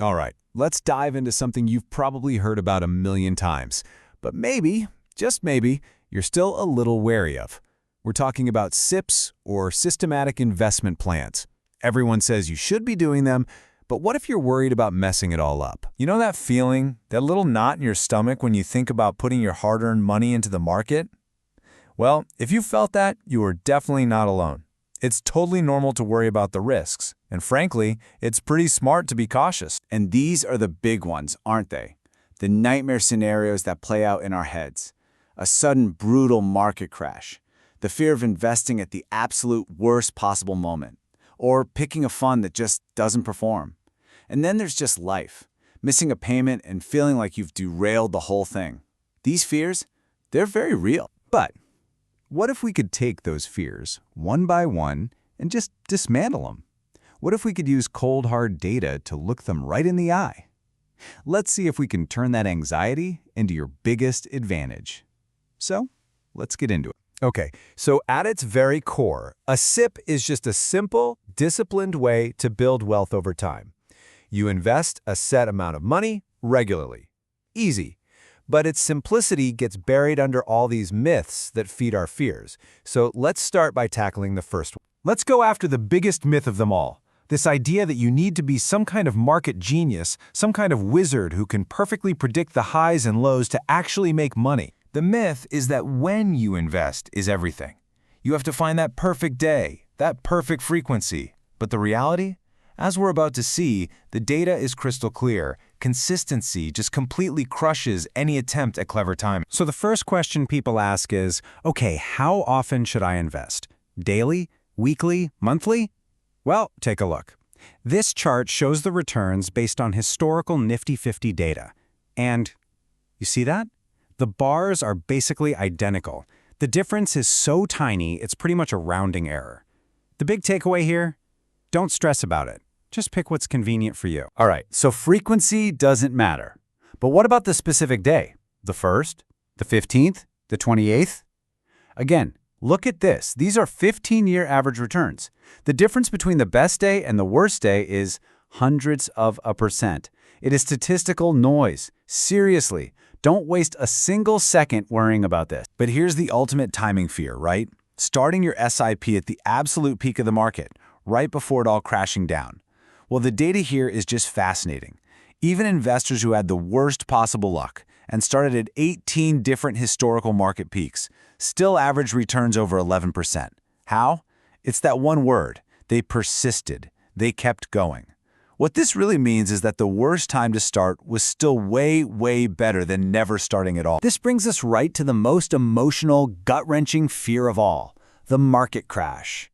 All right, let's dive into something you've probably heard about a million times, but maybe, just maybe, you're still a little wary of. We're talking about SIPs, or systematic investment plans. Everyone says you should be doing them, but what if you're worried about messing it all up? You know that feeling, that little knot in your stomach when you think about putting your hard-earned money into the market? Well, if you felt that, you are definitely not alone. It's totally normal to worry about the risks, and frankly, it's pretty smart to be cautious. And these are the big ones, aren't they? The nightmare scenarios that play out in our heads. A sudden, brutal market crash. The fear of investing at the absolute worst possible moment. Or picking a fund that just doesn't perform. And then there's just life. Missing a payment and feeling like you've derailed the whole thing. These fears, they're very real. But what if we could take those fears, one by one, and just dismantle them? What if we could use cold, hard data to look them right in the eye? Let's see if we can turn that anxiety into your biggest advantage. So, let's get into it. Okay, so at its very core, a SIP is just a simple, disciplined way to build wealth over time. You invest a set amount of money regularly. Easy. But its simplicity gets buried under all these myths that feed our fears. So let's start by tackling the first one. Let's go after the biggest myth of them all. This idea that you need to be some kind of market genius, some kind of wizard who can perfectly predict the highs and lows to actually make money. The myth is that when you invest is everything. You have to find that perfect day, that perfect frequency. But the reality? As we're about to see, the data is crystal clear. Consistency just completely crushes any attempt at clever timing. So the first question people ask is, okay, how often should I invest? Daily? Weekly? Monthly? Well, take a look. This chart shows the returns based on historical Nifty 50 data. And you see that? The bars are basically identical. The difference is so tiny, it's pretty much a rounding error. The big takeaway here? Don't stress about it. Just pick what's convenient for you. All right, so frequency doesn't matter. But what about the specific day? The 1st? The 15th? The 28th? Again, look at this. These are 15-year average returns. The difference between the best day and the worst day is hundreds of a percent. It is statistical noise. Seriously, don't waste a single second worrying about this. But here's the ultimate timing fear, right? Starting your SIP at the absolute peak of the market, right before it all crashing down. Well, the data here is just fascinating. Even investors who had the worst possible luck and started at 18 different historical market peaks still averaged returns over 11%. How? It's that one word. They persisted. They kept going. What this really means is that the worst time to start was still way, way better than never starting at all. This brings us right to the most emotional, gut-wrenching fear of all, the market crash.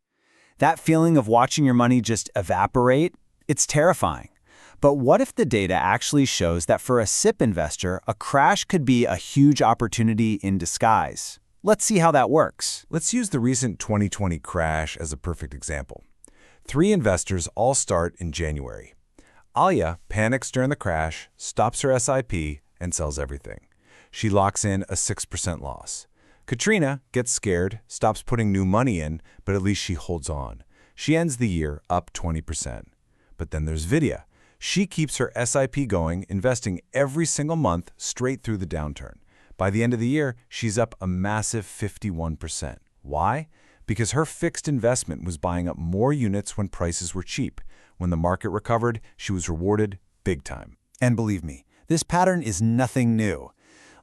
That feeling of watching your money just evaporate, it's terrifying. But what if the data actually shows that for a SIP investor, a crash could be a huge opportunity in disguise? Let's see how that works. Let's use the recent 2020 crash as a perfect example. 3 investors all start in January. Alia panics during the crash, stops her SIP, and sells everything. She locks in a 6% loss. Katrina gets scared, stops putting new money in, but at least she holds on. She ends the year up 20%. But then there's Vidya. She keeps her SIP going, investing every single month straight through the downturn. By the end of the year, she's up a massive 51%. Why? Because her fixed investment was buying up more units when prices were cheap. When the market recovered, she was rewarded big time. And believe me, this pattern is nothing new.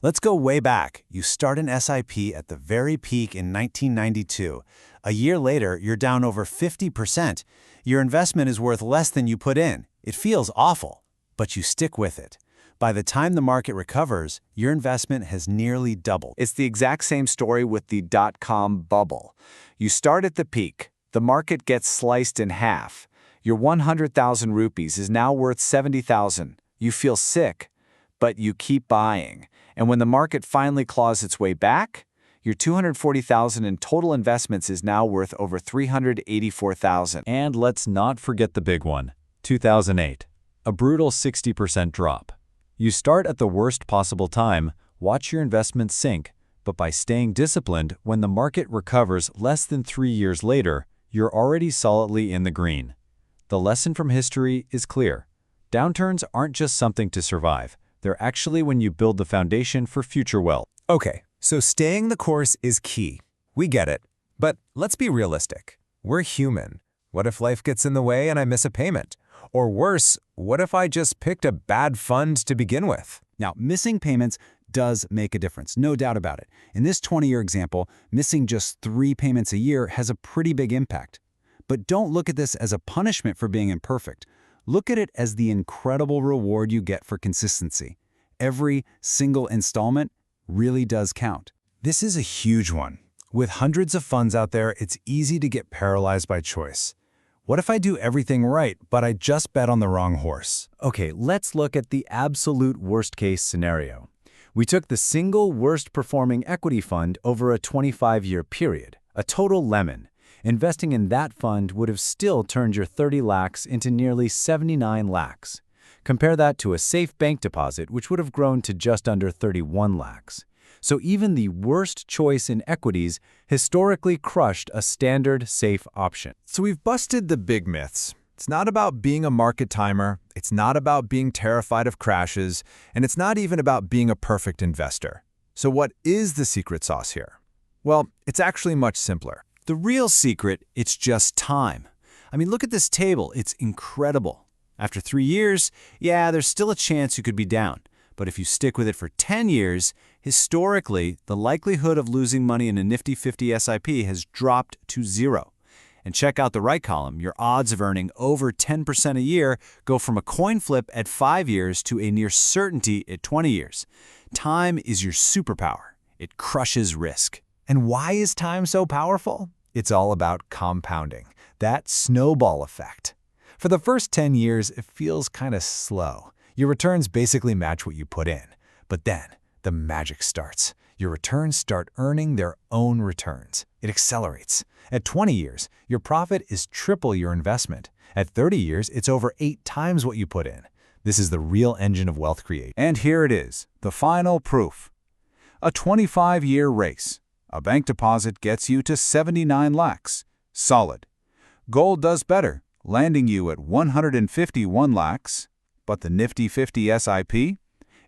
Let's go way back. You start an SIP at the very peak in 1992. A year later, you're down over 50%. Your investment is worth less than you put in. It feels awful, but you stick with it. By the time the market recovers, your investment has nearly doubled. It's the exact same story with the dot-com bubble. You start at the peak. The market gets sliced in half. Your 100,000 rupees is now worth 70,000. You feel sick, but you keep buying. And when the market finally claws its way back, your 240,000 in total investments is now worth over 384,000. And let's not forget the big one, 2008, a brutal 60% drop. You start at the worst possible time, watch your investments sink, but by staying disciplined, when the market recovers less than 3 years later, you're already solidly in the green. The lesson from history is clear. Downturns aren't just something to survive. They're actually when you build the foundation for future wealth. Okay, so staying the course is key. We get it. But let's be realistic. We're human. What if life gets in the way and I miss a payment? Or worse, what if I just picked a bad fund to begin with? Now, missing payments does make a difference, no doubt about it. In this 20-year example, missing just 3 payments a year has a pretty big impact. But don't look at this as a punishment for being imperfect. Look at it as the incredible reward you get for consistency. Every single installment really does count. This is a huge one. With hundreds of funds out there, it's easy to get paralyzed by choice. What if I do everything right, but I just bet on the wrong horse? Okay, let's look at the absolute worst-case scenario. We took the single worst-performing equity fund over a 25-year period, a total lemon. Investing in that fund would have still turned your 30 lakhs into nearly 79 lakhs. Compare that to a safe bank deposit, which would have grown to just under 31 lakhs. So even the worst choice in equities historically crushed a standard safe option. So we've busted the big myths. It's not about being a market timer, it's not about being terrified of crashes, and it's not even about being a perfect investor. So what is the secret sauce here? Well, it's actually much simpler. The real secret, it's just time. I mean, look at this table. It's incredible. After 3 years, yeah, there's still a chance you could be down. But if you stick with it for 10 years, historically, the likelihood of losing money in a Nifty 50 SIP has dropped to 0. And check out the right column. Your odds of earning over 10% a year go from a coin flip at 5 years to a near certainty at 20 years. Time is your superpower. It crushes risk. And why is time so powerful? It's all about compounding, that snowball effect. For the first 10 years, it feels kind of slow. Your returns basically match what you put in. But then, the magic starts. Your returns start earning their own returns. It accelerates. At 20 years, your profit is triple your investment. At 30 years, it's over 8 times what you put in. This is the real engine of wealth creation. And here it is, the final proof. A 25-year race. A bank deposit gets you to 79 lakhs. Solid. Gold does better, landing you at 151 lakhs. But the Nifty 50 SIP?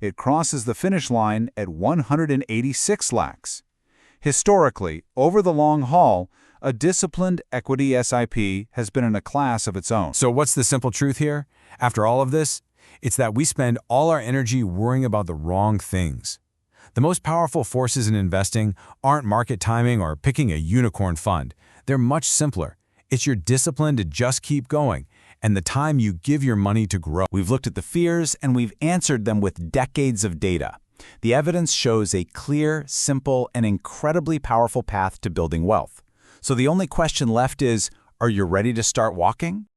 It crosses the finish line at 186 lakhs. Historically, over the long haul, a disciplined equity SIP has been in a class of its own. So what's the simple truth here? After all of this, it's that we spend all our energy worrying about the wrong things. The most powerful forces in investing aren't market timing or picking a unicorn fund. They're much simpler. It's your discipline to just keep going and the time you give your money to grow. We've looked at the fears and we've answered them with decades of data. The evidence shows a clear, simple, and incredibly powerful path to building wealth. So the only question left is, are you ready to start walking?